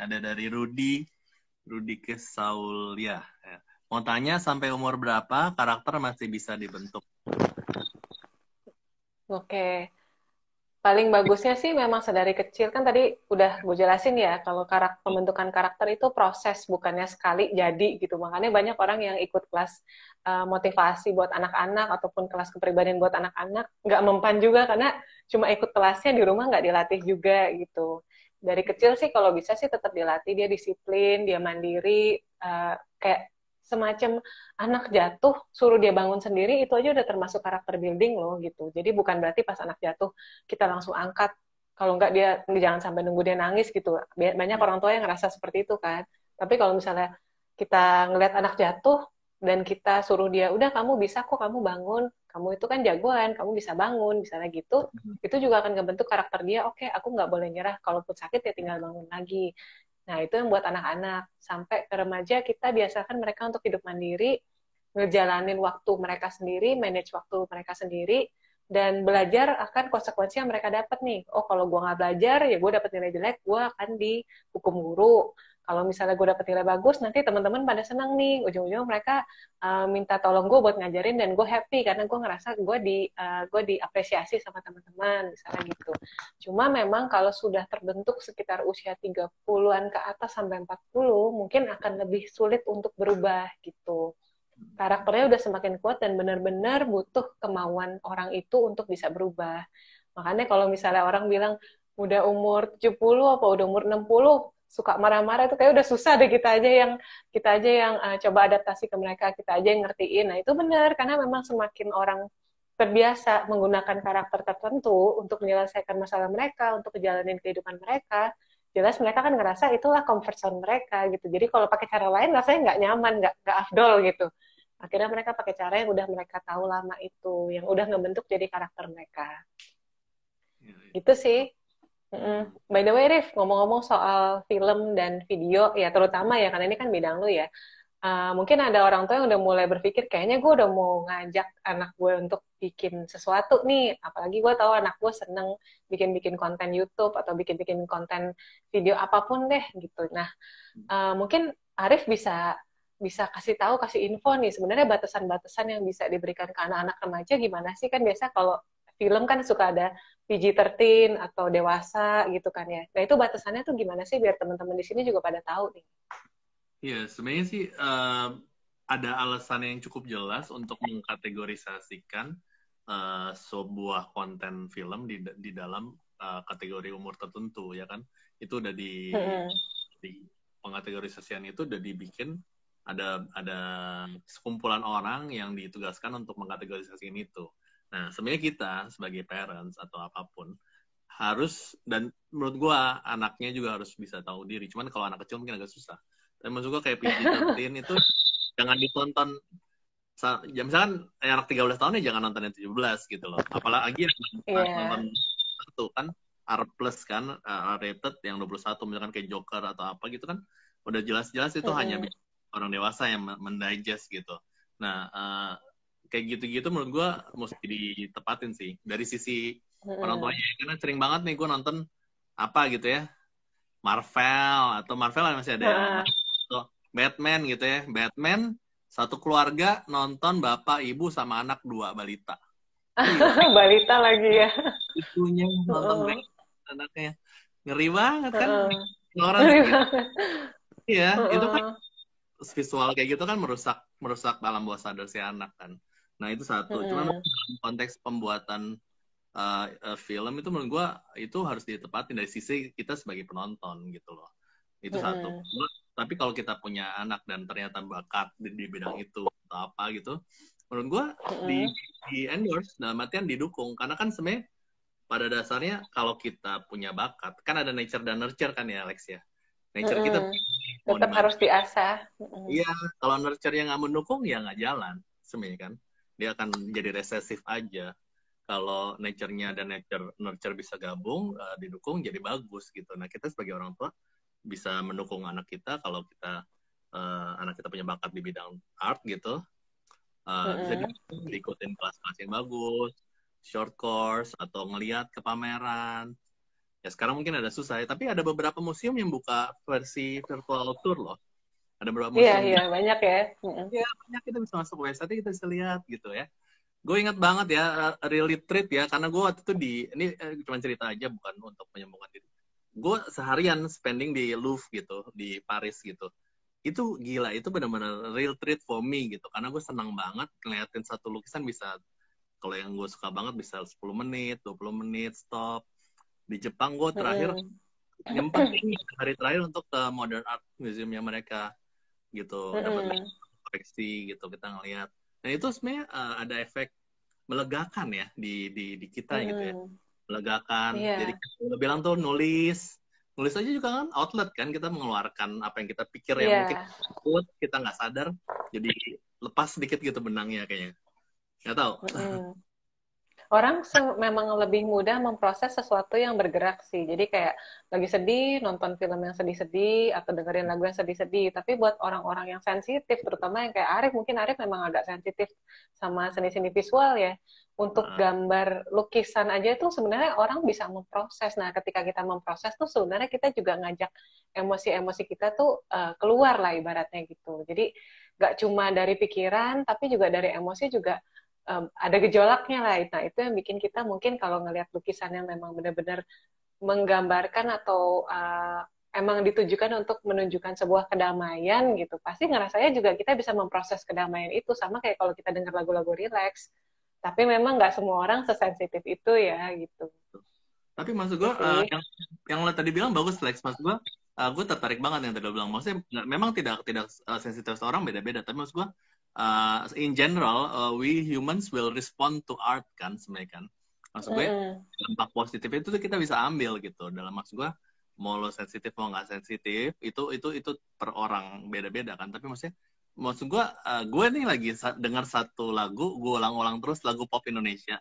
Ada dari Rudi ke Saulia. Ya. Mau tanya sampai umur berapa karakter masih bisa dibentuk? Oke. Paling bagusnya sih memang sedari kecil kan tadi udah gue jelasin ya kalau pembentukan karakter itu proses bukannya sekali jadi gitu. Makanya banyak orang yang ikut kelas motivasi buat anak-anak ataupun kelas kepribadian buat anak-anak nggak mempan juga karena cuma ikut kelasnya di rumah nggak dilatih juga gitu. Dari kecil sih kalau bisa sih tetap dilatih dia disiplin, dia mandiri, kayak semacam anak jatuh suruh dia bangun sendiri itu aja udah termasuk karakter building loh gitu. Jadi bukan berarti pas anak jatuh kita langsung angkat kalau enggak dia jangan sampai nunggu dia nangis gitu banyak orang tua yang ngerasa seperti itu kan tapi kalau misalnya kita ngelihat anak jatuh dan kita suruh dia udah kamu bisa kok kamu bangun kamu itu kan jagoan kamu bisa bangun misalnya gitu itu juga akan ngebentuk karakter dia oke aku nggak boleh nyerah kalaupun sakit ya tinggal bangun lagi nah itu yang buat anak-anak sampai ke remaja kita biasakan mereka untuk hidup mandiri ngejalanin waktu mereka sendiri manage waktu mereka sendiri dan belajar akan konsekuensi yang mereka dapat nih. Oh, kalau gue nggak belajar, ya gue dapat nilai jelek, gue akan dihukum guru. Kalau misalnya gue dapat nilai bagus, nanti teman-teman pada senang nih. Ujung-ujung mereka minta tolong gue buat ngajarin dan gue happy karena gue ngerasa gue diapresiasi sama teman-teman, misalnya gitu. Cuma memang kalau sudah terbentuk sekitar usia 30-an ke atas sampai 40, mungkin akan lebih sulit untuk berubah gitu karakternya udah semakin kuat dan benar-benar butuh kemauan orang itu untuk bisa berubah. Makanya kalau misalnya orang bilang udah umur 70 apa udah umur 60 suka marah-marah itu kayak udah susah deh kita aja yang coba adaptasi ke mereka, kita aja yang ngertiin. Nah, itu benar karena memang semakin orang terbiasa menggunakan karakter tertentu untuk menyelesaikan masalah mereka, untuk menjalani kehidupan mereka, jelas mereka kan ngerasa itulah comfort zone mereka gitu. Jadi kalau pakai cara lain rasanya nggak nyaman, nggak afdol gitu. Akhirnya mereka pakai cara yang udah mereka tahu lama itu, yang udah ngebentuk jadi karakter mereka. Gitu sih. By the way, Rif, ngomong-ngomong soal film dan video, ya terutama ya, karena ini kan bidang lu ya. Mungkin ada orang tua yang udah mulai berpikir, kayaknya gue udah mau ngajak anak gue untuk bikin sesuatu nih. Apalagi gue tahu anak gue seneng bikin-bikin konten YouTube atau bikin-bikin konten video apapun deh gitu. Nah, mungkin Arif bisa bisa kasih tahu, kasih info nih sebenarnya batasan-batasan yang bisa diberikan ke anak-anak remaja gimana sih kan biasa kalau film kan suka ada PG-13 atau dewasa gitu kan ya. Nah itu batasannya tuh gimana sih biar teman-teman di sini juga pada tahu nih. Iya, sebenarnya sih ada alasan yang cukup jelas untuk mengkategorisasikan sebuah konten film di dalam kategori umur tertentu, ya kan? Itu udah di pengkategorisasian itu udah dibikin ada sekumpulan orang yang ditugaskan untuk mengkategorisasikan itu. Nah, sebenarnya kita sebagai parents atau apapun harus dan menurut gua anaknya juga harus bisa tahu diri. Cuman kalau anak kecil mungkin agak susah. Dan maksud gua kayak PG-13 itu jangan ditonton ya misalkan anak 13 tahun ya jangan nonton yang 17 gitu loh. Apalagi yang nonton Iya. satu kan R plus kan R rated yang 21 misalkan kayak Joker atau apa gitu kan udah jelas-jelas itu hanya orang dewasa yang mendigest gitu. Nah, kayak gitu-gitu menurut gue mesti ditepatin sih dari sisi orang tuanya karena sering banget nih gue nonton apa gitu ya Marvel atau Marvel masih ada yang atau Batman gitu ya Batman satu keluarga nonton bapak ibu sama anak dua balita Balita lagi ya. itunya nonton Batman anaknya ngeri banget kan orang Ngeri segitu banget. ya itu kan visual kayak gitu kan merusak merusak alam bawah sadar si anak kan. Nah itu satu. Cuman dalam konteks pembuatan film itu menurut gue itu harus ditepatin dari sisi kita sebagai penonton gitu loh. Itu satu. Tapi kalau kita punya anak dan ternyata bakat di bidang itu atau apa gitu, menurut gue di endorse dalam artian didukung karena kan sebenarnya pada dasarnya kalau kita punya bakat kan ada nature dan nurture kan ya Alex ya. Nature kita mau Tetap harus dibantu. diasah. Iya, kalau nurture yang nggak mendukung ya nggak jalan sebenarnya kan. Dia akan jadi resesif aja. Kalau nature-nya dan nurture bisa gabung, didukung jadi bagus gitu. Nah kita sebagai orang tua bisa mendukung anak kita kalau kita anak kita punya bakat di bidang art gitu, bisa diikutin kelas-kelas yang bagus, short course atau ngeliat ke pameran. Ya sekarang mungkin ada susah ya, tapi ada beberapa museum yang buka versi virtual tour loh. Ada beberapa Iya, museum iya, gitu. banyak ya. Mm-mm. Ya banyak, kita bisa masuk website kita bisa lihat gitu ya. Gue ingat banget ya, really treat ya, karena gue waktu itu ini cuma cerita aja, bukan untuk menyembuhkan diri. Gue seharian spending di Louvre gitu, di Paris gitu. Itu gila, itu benar-benar real treat for me gitu, karena gue senang banget ngeliatin satu lukisan bisa, kalau yang gue suka banget bisa 10 menit, 20 menit, stop. Di Jepang gue terakhir Mm-mm. nyempetin hari terakhir untuk ke Modern Art Museumnya mereka gitu, dapat Mm-mm. koleksi gitu, kita ngeliat. Dan itu sebenarnya ada efek melegakan ya di kita gitu ya, Mm-mm. melegakan. Jadi Iya, kita bilang tuh nulis aja juga kan outlet kan, kita mengeluarkan apa yang kita pikir yang mungkin iya. kita nggak sadar, jadi lepas sedikit gitu benangnya kayaknya, nggak tahu. Mm-mm. Orang memang lebih mudah memproses sesuatu yang bergerak sih. Jadi kayak lagi sedih, nonton film yang sedih-sedih, atau dengerin lagu yang sedih-sedih. Tapi buat orang-orang yang sensitif, terutama yang kayak Arif, mungkin Arif memang agak sensitif sama seni-seni visual ya. Untuk Nah, gambar lukisan aja tuh sebenarnya orang bisa memproses. Nah, ketika kita memproses tuh sebenarnya kita juga ngajak emosi-emosi kita tuh keluar lah ibaratnya gitu. Jadi nggak cuma dari pikiran, tapi juga dari emosi juga ada gejolaknya lah. Nah, itu yang bikin kita mungkin kalau ngelihat lukisan yang memang benar-benar menggambarkan atau emang ditujukan untuk menunjukkan sebuah kedamaian gitu, pasti ngerasanya juga kita bisa memproses kedamaian itu. Sama kayak kalau kita dengar lagu-lagu relax. Tapi memang nggak semua orang sesensitif itu ya gitu. tapi maksud Itu gue sih. yang lo tadi bilang bagus Lex, maksud gue tertarik banget yang tadi lo bilang, maksudnya memang tidak tidak sensitif seorang beda-beda, tapi maksud gue in general we humans will respond to art kan sebenarnya kan, maksud gue Mm-mm. dampak positif itu tuh kita bisa ambil gitu, dalam maksud gue mau lo sensitif mau nggak sensitif itu per orang beda-beda kan, tapi maksud gue nih lagi dengar satu lagu, gue ulang-ulang terus lagu pop Indonesia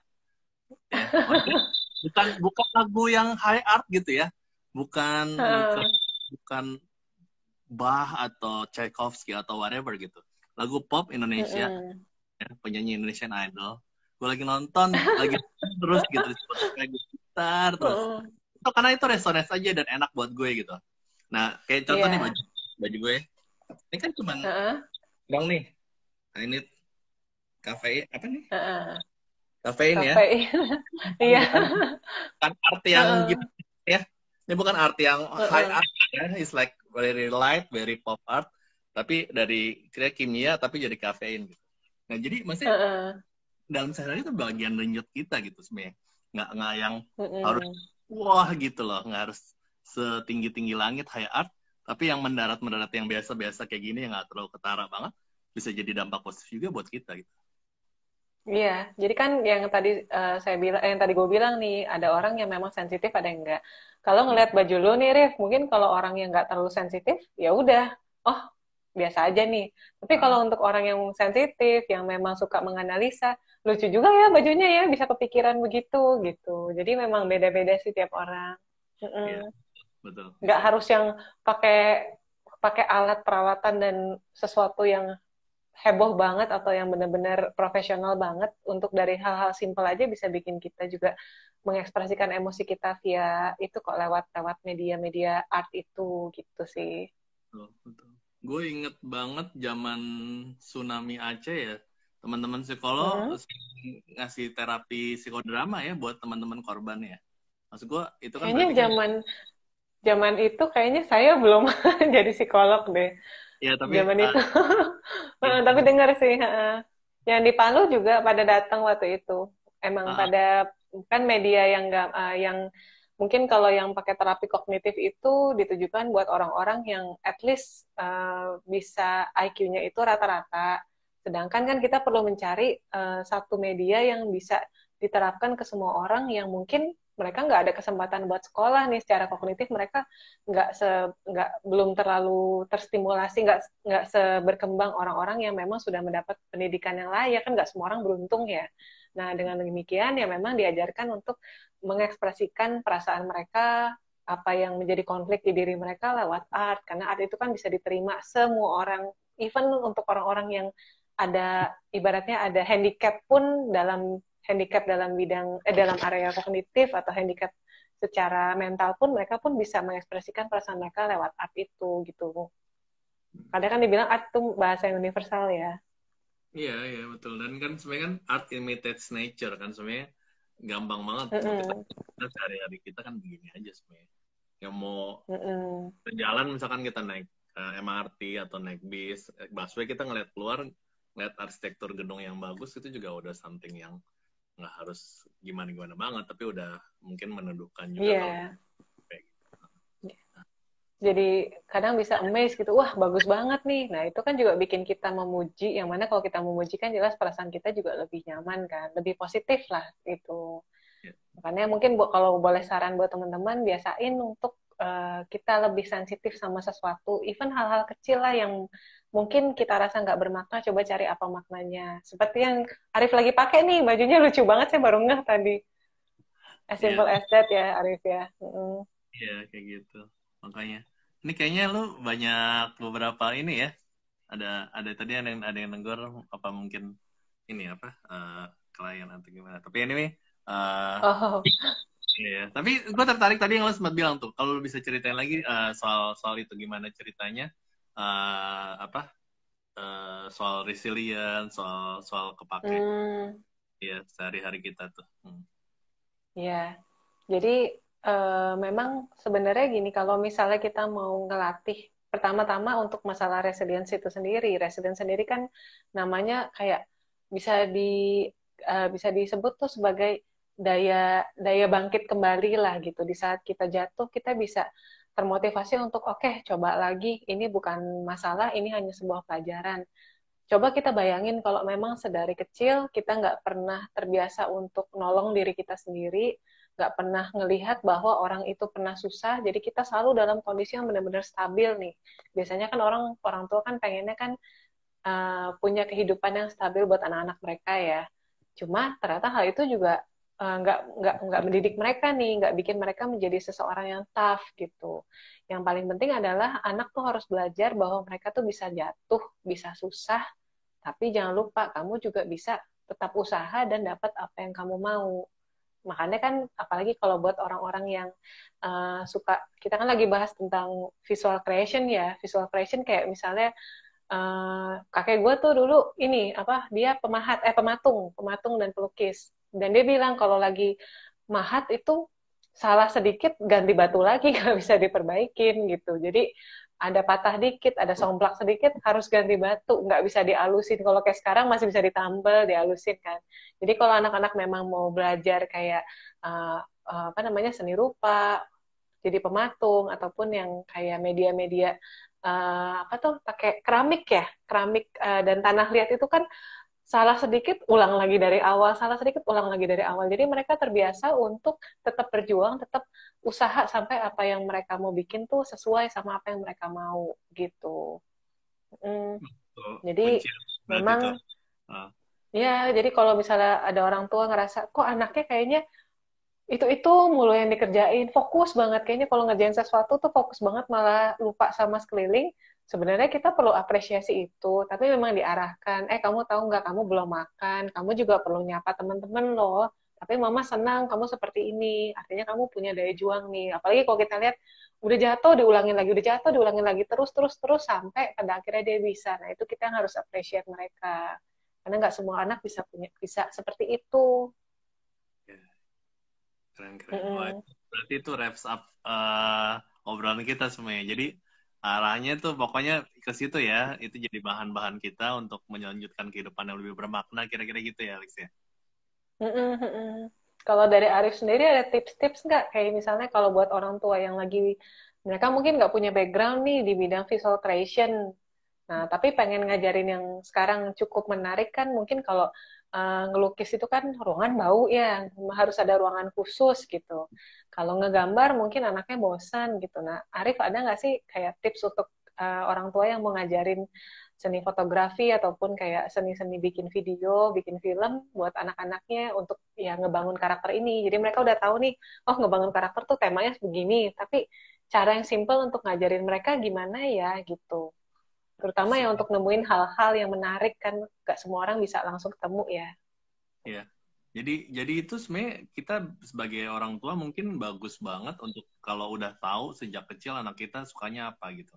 ya, maksudnya bukan bukan lagu yang high art gitu ya, bukan bukan bukan Bach atau Tchaikovsky atau whatever gitu, lagu pop Indonesia Mm-mm. ya, penyanyi Indonesian Idol, gue lagi nonton lagi terus gitu di Spotify, gue putar terus Mm-mm. itu karena itu resonance aja dan enak buat gue gitu. Nah kayak contoh nih Iya. baju gue ini kan cuman Heeh. bang nih, nah, ini kafe apa nih, Heeh. kafein ya, Kafein. Iya. bukan bukan art yang Heeh. gitu ya. Ini bukan art yang high Heeh. art ya. It's like very light, very pop art. Tapi dari kira kimia tapi jadi kafein gitu. Nah jadi maksudnya Heeh. dalam sehari itu bagian denyut kita gitu sebenarnya. Nggak yang harus Mm-mm. wah gitu loh. Nggak harus setinggi-tinggi langit high art. Tapi yang mendarat-mendarat yang biasa-biasa kayak gini yang nggak terlalu ketara banget. Bisa jadi dampak positif juga buat kita gitu. Iya, jadi kan yang tadi saya bilang, yang tadi gue bilang nih, ada orang yang memang sensitif, ada yang enggak. Kalau Hmm. ngelihat baju lu nih, Rif, mungkin kalau orang yang nggak terlalu sensitif, ya udah, oh biasa aja nih. Tapi kalau Nah, untuk orang yang sensitif, yang memang suka menganalisa, lucu juga ya bajunya ya, bisa kepikiran begitu gitu. Jadi memang beda-beda sih tiap orang. ya Mm-mm. betul. Nggak Bisa. harus yang pakai pakai alat peralatan dan sesuatu yang heboh banget atau yang benar-benar profesional banget. Untuk dari hal-hal simpel aja bisa bikin kita juga mengekspresikan emosi kita via itu kok, lewat lewat media-media art itu gitu sih. Betul, betul. Gue inget banget zaman tsunami Aceh ya, teman-teman psikolog Mm-mm. ngasih terapi psikodrama ya buat teman-teman korban ya. Maksud gue itu kan Kayaknya berarti kan zaman zaman itu kayaknya saya belum jadi psikolog deh. ya, tapi Zaman itu. ya, Tapi dengar sih, yang di Palu juga pada datang waktu itu. Emang uh, pada kan media yang nggak yang mungkin kalau yang pakai terapi kognitif itu ditujukan buat orang-orang yang at least bisa IQ-nya itu rata-rata. Sedangkan kan kita perlu mencari satu media yang bisa diterapkan ke semua orang yang mungkin mereka nggak ada kesempatan buat sekolah nih secara kognitif, mereka nggak belum terlalu terstimulasi, nggak seberkembang orang-orang yang memang sudah mendapat pendidikan yang layak, kan nggak semua orang beruntung ya. Nah dengan demikian ya memang diajarkan untuk mengekspresikan perasaan mereka, apa yang menjadi konflik di diri mereka lewat art, karena art itu kan bisa diterima semua orang, even untuk orang-orang yang ada ibaratnya ada handicap pun, dalam handicap dalam bidang dalam area kognitif atau handicap secara mental pun mereka pun bisa mengekspresikan perasaan mereka lewat art itu gitu. Kadang kan dibilang art itu bahasa yang universal ya. Iya, iya betul. Dan kan sebenarnya kan art imitates nature kan sebenarnya gampang banget untuk Mm-mm. kita sehari-hari kita kan begini aja sebenarnya. Yang mau Mm-mm. berjalan misalkan kita naik MRT atau naik bis, busway kita ngeliat keluar, ngeliat arsitektur gedung yang bagus itu juga udah something yang nggak harus gimana-gimana banget, tapi udah mungkin meneduhkan juga kalau Iya. kayak gitu. Jadi kadang bisa amazed gitu, wah bagus banget nih. Nah itu kan juga bikin kita memuji, yang mana kalau kita memuji kan jelas perasaan kita juga lebih nyaman kan, lebih positif lah gitu. Ya. Makanya mungkin kalau boleh saran buat teman-teman, biasain untuk kita lebih sensitif sama sesuatu, even hal-hal kecil lah yang mungkin kita rasa nggak bermakna, coba cari apa maknanya. Seperti yang Arif lagi pakai nih, bajunya lucu banget, saya baru ngeh tadi. As Iya, simple as that ya Arif ya. iya kayak gitu. Makanya ini kayaknya lu banyak beberapa ini ya. Ada tadi ada yang negor apa mungkin ini apa klien atau gimana. Tapi anyway, Oh, iya. Tapi gue tertarik tadi yang lo sempat bilang tuh, kalau lo bisa ceritain lagi soal soal itu gimana ceritanya, apa soal resilience, soal soal kepake, hmm, ya sehari-hari kita tuh. ya. Jadi memang sebenarnya gini, kalau misalnya kita mau ngelatih, pertama-tama untuk masalah resilience itu sendiri, resilience sendiri kan namanya kayak bisa bisa disebut tuh sebagai daya daya bangkit kembali lah gitu. Di saat kita jatuh, kita bisa termotivasi untuk oke, coba lagi. Ini bukan masalah, ini hanya sebuah pelajaran. Coba kita bayangin kalau memang sedari kecil kita nggak pernah terbiasa untuk nolong diri kita sendiri, nggak pernah ngelihat bahwa orang itu pernah susah, jadi kita selalu dalam kondisi yang benar-benar stabil nih. Biasanya kan orang orang tua kan pengennya kan punya kehidupan yang stabil buat anak-anak mereka ya. Cuma ternyata hal itu juga nggak mendidik mereka nih, nggak bikin mereka menjadi seseorang yang tough gitu. Yang paling penting adalah anak tuh harus belajar bahwa mereka tuh bisa jatuh, bisa susah, tapi jangan lupa, kamu juga bisa tetap usaha dan dapat apa yang kamu mau. Makanya kan, apalagi kalau buat orang-orang yang suka, kita kan lagi bahas tentang visual creation ya. Visual creation kayak misalnya, kakek gue tuh dulu ini, apa, dia pematung dan pelukis. Dan dia bilang kalau lagi mahat itu salah sedikit ganti batu lagi, nggak bisa diperbaikin gitu. Jadi ada patah dikit, ada somplak sedikit, harus ganti batu, nggak bisa dialusin. Kalau kayak sekarang masih bisa ditambal, dialusin kan. Jadi kalau anak-anak memang mau belajar kayak apa namanya seni rupa, jadi pematung ataupun yang kayak media-media apa tuh pakai keramik ya, keramik dan tanah liat itu kan salah sedikit ulang lagi dari awal, salah sedikit ulang lagi dari awal. Jadi mereka terbiasa untuk tetap berjuang, tetap usaha sampai apa yang mereka mau bikin tuh sesuai sama apa yang mereka mau gitu. Hmm. Tuh, Jadi kunci berarti tuh. memang Ah, ya, jadi kalau misalnya ada orang tua ngerasa kok anaknya kayaknya itu mulu yang dikerjain, fokus banget kayaknya kalau ngerjain sesuatu tuh fokus banget malah lupa sama sekeliling. Sebenarnya kita perlu apresiasi itu, tapi memang diarahkan, kamu tahu nggak, kamu belum makan, kamu juga perlu nyapa teman-teman loh, tapi mama senang kamu seperti ini, artinya kamu punya daya juang nih. Apalagi kalau kita lihat udah jatuh diulangin lagi, udah jatuh diulangin lagi, terus terus terus sampai pada akhirnya dia bisa. Nah itu kita harus appreciate mereka, karena nggak semua anak bisa seperti itu. ya, keren keren. Wah, Mm-mm. berarti itu wraps up obrolan kita semuanya. Jadi arahnya tuh pokoknya ke situ ya. Itu jadi bahan-bahan kita untuk melanjutkan kehidupan yang lebih bermakna. Kira-kira gitu ya, Alex ya. Mm-mm, mm-mm. Kalau dari Arif sendiri ada tips-tips nggak? Kayak misalnya kalau buat orang tua yang lagi, mereka mungkin nggak punya background nih di bidang visual creation. Nah, tapi pengen ngajarin yang sekarang cukup menarik kan, mungkin kalau ngelukis itu kan ruangan bau ya, harus ada ruangan khusus gitu. Kalau ngegambar mungkin anaknya bosan gitu. Nah, Arif ada nggak sih kayak tips untuk orang tua yang mau ngajarin seni fotografi ataupun kayak seni-seni bikin video, bikin film buat anak-anaknya untuk ya ngebangun karakter ini. Jadi mereka udah tahu nih, oh ngebangun karakter tuh temanya begini, tapi cara yang simple untuk ngajarin mereka gimana ya gitu. Terutama yang untuk nemuin hal-hal yang menarik kan gak semua orang bisa langsung ketemu ya. Iya. Jadi itu sebenarnya kita sebagai orang tua mungkin bagus banget untuk kalau udah tahu sejak kecil anak kita sukanya apa gitu.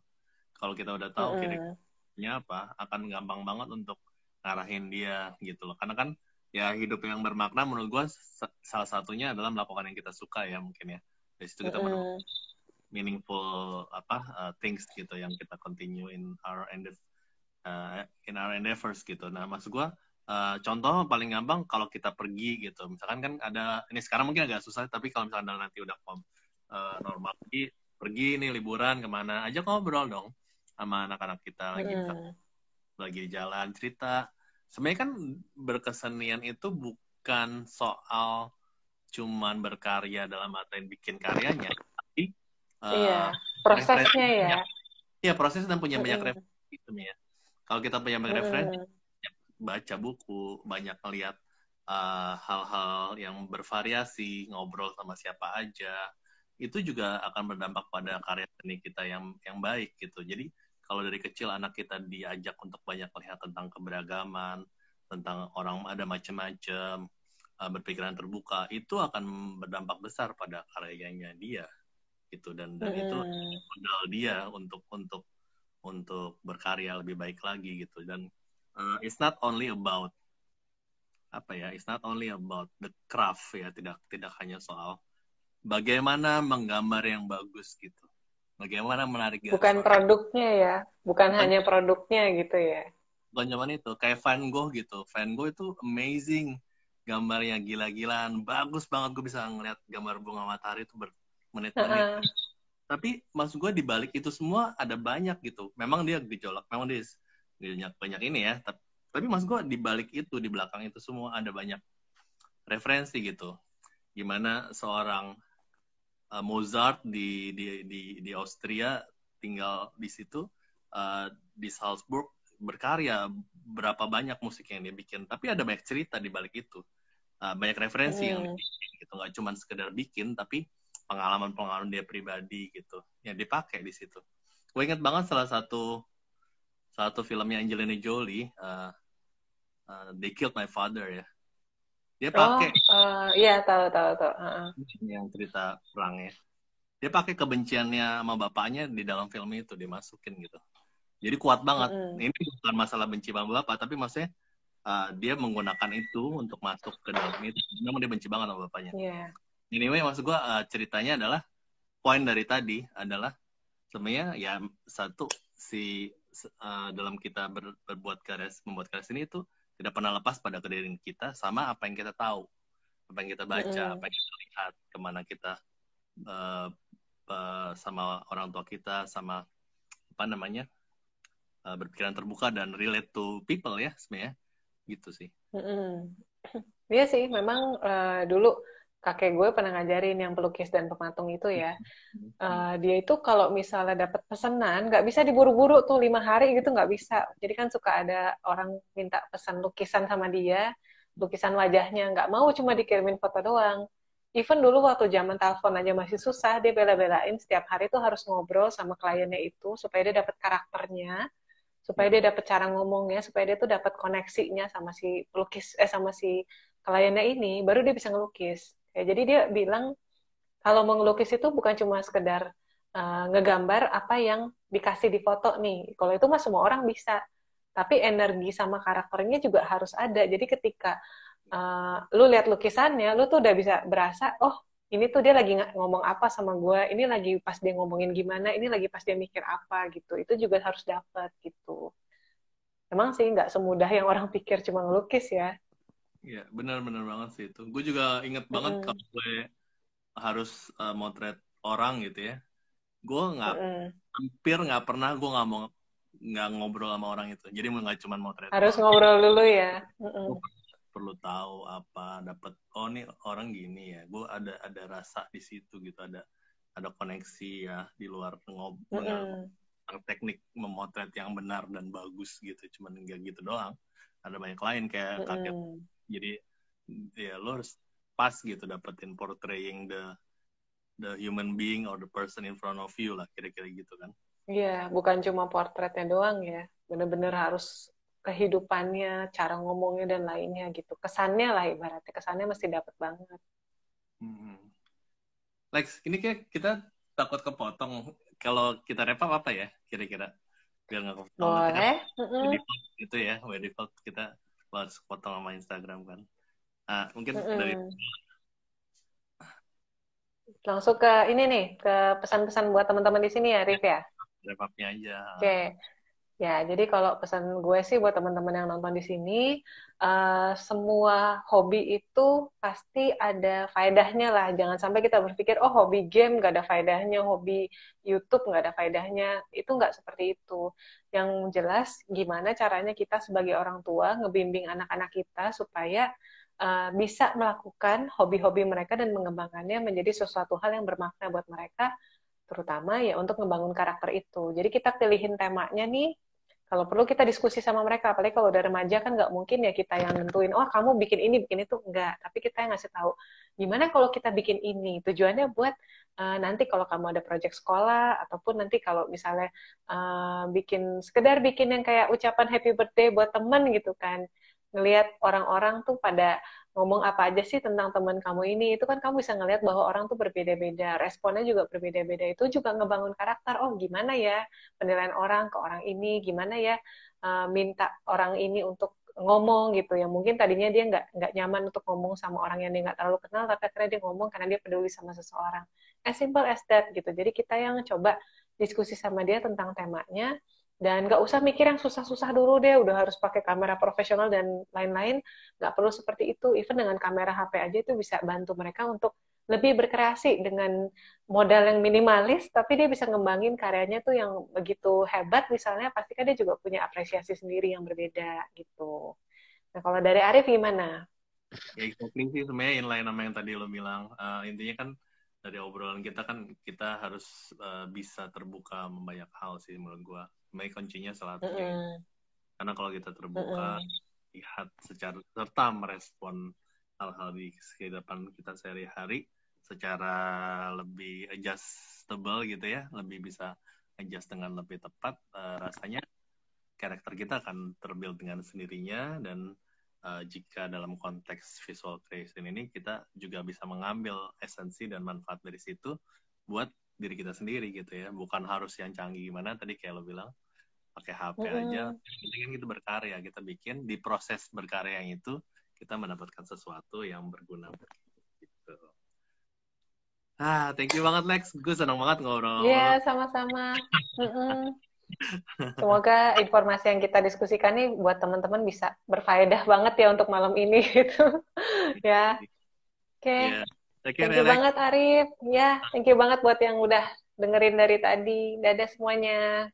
Kalau kita udah tahu Mm-mm. kira-kiranya apa, akan gampang banget untuk ngarahin dia gitu loh. Karena kan ya hidup yang bermakna menurut gue salah satunya adalah melakukan yang kita suka ya mungkin ya. Dari situ kita menemukan Mm-mm. meaningful things gitu yang kita continue in our endeavors gitu. Nah, maksud gue contoh paling gampang kalau kita pergi gitu. Misalkan kan ada ini sekarang mungkin agak susah, tapi kalau misalkan nanti udah normal pergi nih liburan kemana aja ngobrol dong sama anak-anak kita lagi misalkan Mm-mm. lagi jalan cerita. Sebenarnya kan berkesenian itu bukan soal cuman berkarya dalam artian bikin karyanya, tapi Iya, uh, referensi prosesnya ya. banyak. Ya proses dan punya banyak Mm-mm. referensi gitu ya. Kalau kita punya banyak referensi, Mm-mm. baca buku, banyak ngeliat hal-hal yang bervariasi, ngobrol sama siapa aja, itu juga akan berdampak pada karya seni kita yang baik gitu. Jadi kalau dari kecil anak kita diajak untuk banyak melihat tentang keberagaman, tentang orang ada macam-macam, berpikiran terbuka, itu akan berdampak besar pada karyanya dia gitu dan itu Mm-mm. modal dia untuk berkarya lebih baik lagi gitu dan it's not only about it's not only about the craft ya tidak hanya soal bagaimana menggambar yang bagus gitu bagaimana menarik garis Bukan mata produknya ya, bukan bukan hanya produknya gitu ya. bukan zaman itu kayak Van Gogh gitu Van Gogh itu amazing gambarnya gila-gilaan bagus banget gue bisa ngeliat gambar bunga matahari itu bermenit-menit Heeh. tapi maksud gue di balik itu semua ada banyak gitu memang dia gejolak memang dia banyak banyak ini ya tapi maksud gue di balik itu di belakang itu semua ada banyak referensi gitu gimana seorang Mozart di Austria tinggal di situ di Salzburg berkarya berapa banyak musik yang dia bikin tapi ada banyak cerita di balik itu banyak referensi yang Mm. dibikin gitu nggak cuma sekedar bikin tapi pengalaman-pengalaman dia pribadi gitu yang dipakai di situ gue inget banget salah satu filmnya Angelina Jolie They Killed My Father ya dia Oh, pakai iya tahu tahu tahu. Heeh. yang cerita perangnya dia pakai kebenciannya sama bapaknya di dalam film itu dimasukin gitu jadi kuat banget Mm-mm. ini bukan masalah benci sama bapak tapi maksudnya dia menggunakan itu untuk masuk ke dalam itu memang dia benci banget sama bapaknya Iya. anyway maksud gue ceritanya adalah poin dari tadi adalah sebenarnya ya satu dalam kita berbuat karya membuat karya seni itu tidak pernah lepas pada kediri kita sama apa yang kita tahu apa yang kita baca apa Mm-mm. yang kita lihat kemana kita uh, sama orang tua kita sama apa namanya berpikiran terbuka dan relate to people ya sebenarnya gitu sih. Mm-mm. Iya sih, memang dulu kakek gue pernah ngajarin yang pelukis dan pematung itu ya. Dia itu kalau misalnya dapat pesanan, nggak bisa diburu-buru tuh 5 hari gitu, nggak bisa. Jadi kan suka ada orang minta pesan lukisan sama dia, lukisan wajahnya, nggak mau cuma dikirimin foto doang. Even dulu waktu zaman telepon aja masih susah, dia bela-belain setiap hari tuh harus ngobrol sama kliennya itu supaya dia dapat karakternya, supaya dia dapat cara ngomongnya, supaya dia tuh dapat koneksinya sama si pelukis sama si kliennya ini, baru dia bisa ngelukis. Ya, jadi dia bilang kalau mau ngelukis itu bukan cuma sekedar ngegambar apa yang dikasih di foto nih. Kalau itu mah semua orang bisa. Tapi energi sama karakternya juga harus ada. Jadi ketika lu lihat lukisannya, lu tuh udah bisa berasa, oh ini tuh dia lagi ngomong apa sama gue, ini lagi pas dia ngomongin gimana, ini lagi pas dia mikir apa gitu. Itu juga harus dapet gitu. Emang sih nggak semudah yang orang pikir cuma ngelukis ya. Ya benar-benar banget sih itu gue juga inget banget Mm-mm. kalau gue harus motret orang gitu ya gue nggak Mm-mm. hampir nggak pernah gue nggak ngobrol sama orang itu jadi nggak cuma motret Harus doang ngobrol dulu ya. Mm-mm. gue perlu tahu apa dapat oh nih orang gini ya gue ada rasa di situ gitu ada koneksi ya di luar Mm-mm. teknik memotret yang benar dan bagus gitu cuman nggak gitu doang ada banyak lain kayak kakek Mm-mm. jadi ya lo harus pas gitu dapetin portraying the human being or the person in front of you lah kira-kira gitu kan Iya, bukan cuma portretnya doang ya. Bener-bener harus kehidupannya, cara ngomongnya dan lainnya gitu. Kesannya lah ibaratnya, kesannya mesti dapat banget. Hmm. Lex, ini kayak kita takut kepotong. Kalau kita rep up apa ya kira-kira? Biar nggak kepotong. Nanti kan Boleh? by default gitu ya, by default kita harus potong sama Instagram kan. Mungkin dari Langsung ke ini nih, ke pesan-pesan buat teman-teman di sini ya, Rif ya. wrap up-nya aja. Oke. Ya, jadi kalau pesan gue sih buat teman-teman yang nonton di sini, semua hobi itu pasti ada faedahnya lah. Jangan sampai kita berpikir, oh hobi game nggak ada faedahnya, hobi YouTube nggak ada faedahnya. Itu nggak seperti itu. Yang jelas, gimana caranya kita sebagai orang tua ngebimbing anak-anak kita supaya bisa melakukan hobi-hobi mereka dan mengembangkannya menjadi sesuatu hal yang bermakna buat mereka, terutama ya untuk membangun karakter itu. Jadi kita pilihin temanya nih, kalau perlu kita diskusi sama mereka, apalagi kalau udah remaja kan nggak mungkin ya kita yang nentuin, oh kamu bikin ini, tuh enggak. Tapi kita yang ngasih tahu, gimana kalau kita bikin ini, tujuannya buat nanti kalau kamu ada proyek sekolah, ataupun nanti kalau misalnya sekedar bikin yang kayak ucapan happy birthday buat temen gitu kan, ngelihat orang-orang tuh pada ngomong apa aja sih tentang teman kamu ini, itu kan kamu bisa ngelihat bahwa orang tuh berbeda-beda, responnya juga berbeda-beda, itu juga ngebangun karakter, oh gimana ya penilaian orang ke orang ini, gimana ya minta orang ini untuk ngomong gitu, yang mungkin tadinya dia nggak nyaman untuk ngomong sama orang yang dia nggak terlalu kenal, tapi akhirnya dia ngomong karena dia peduli sama seseorang, as simple as that gitu. Jadi kita yang coba diskusi sama dia tentang temanya, dan nggak usah mikir yang susah-susah dulu deh, udah harus pakai kamera profesional dan lain-lain, nggak perlu seperti itu. Even dengan kamera HP aja itu bisa bantu mereka untuk lebih berkreasi dengan modal yang minimalis, tapi dia bisa ngembangin karyanya tuh yang begitu hebat, misalnya pasti kan dia juga punya apresiasi sendiri yang berbeda gitu. Nah kalau dari Arif gimana? Ya exactly sih sebenarnya inline sama yang tadi lo bilang. Intinya kan dari obrolan kita kan kita harus bisa terbuka banyak hal sih menurut gua. Sebenarnya kuncinya salah satunya itu. Karena kalau kita terbuka, lihat secara serta merespon hal-hal di kehidupan kita sehari-hari secara lebih adjustable gitu ya, lebih bisa adjust dengan lebih tepat, rasanya karakter kita akan terbuild dengan sendirinya. Dan jika dalam konteks visual creation ini kita juga bisa mengambil esensi dan manfaat dari situ buat diri kita sendiri gitu ya, bukan harus yang canggih gimana tadi kayak lo bilang pakai HP aja. Penting kan kita berkarya, kita bikin di proses berkarya yang itu kita mendapatkan sesuatu yang berguna gitu. Thank you banget Lex, gue senang banget ngobrol. Iya, sama-sama. Semoga informasi yang kita diskusikan nih buat teman-teman bisa berfaedah banget ya untuk malam ini gitu. Ya, oke. Yeah. Thank you banget Arif. Ya, thank you banget buat yang udah dengerin dari tadi. Dadah semuanya.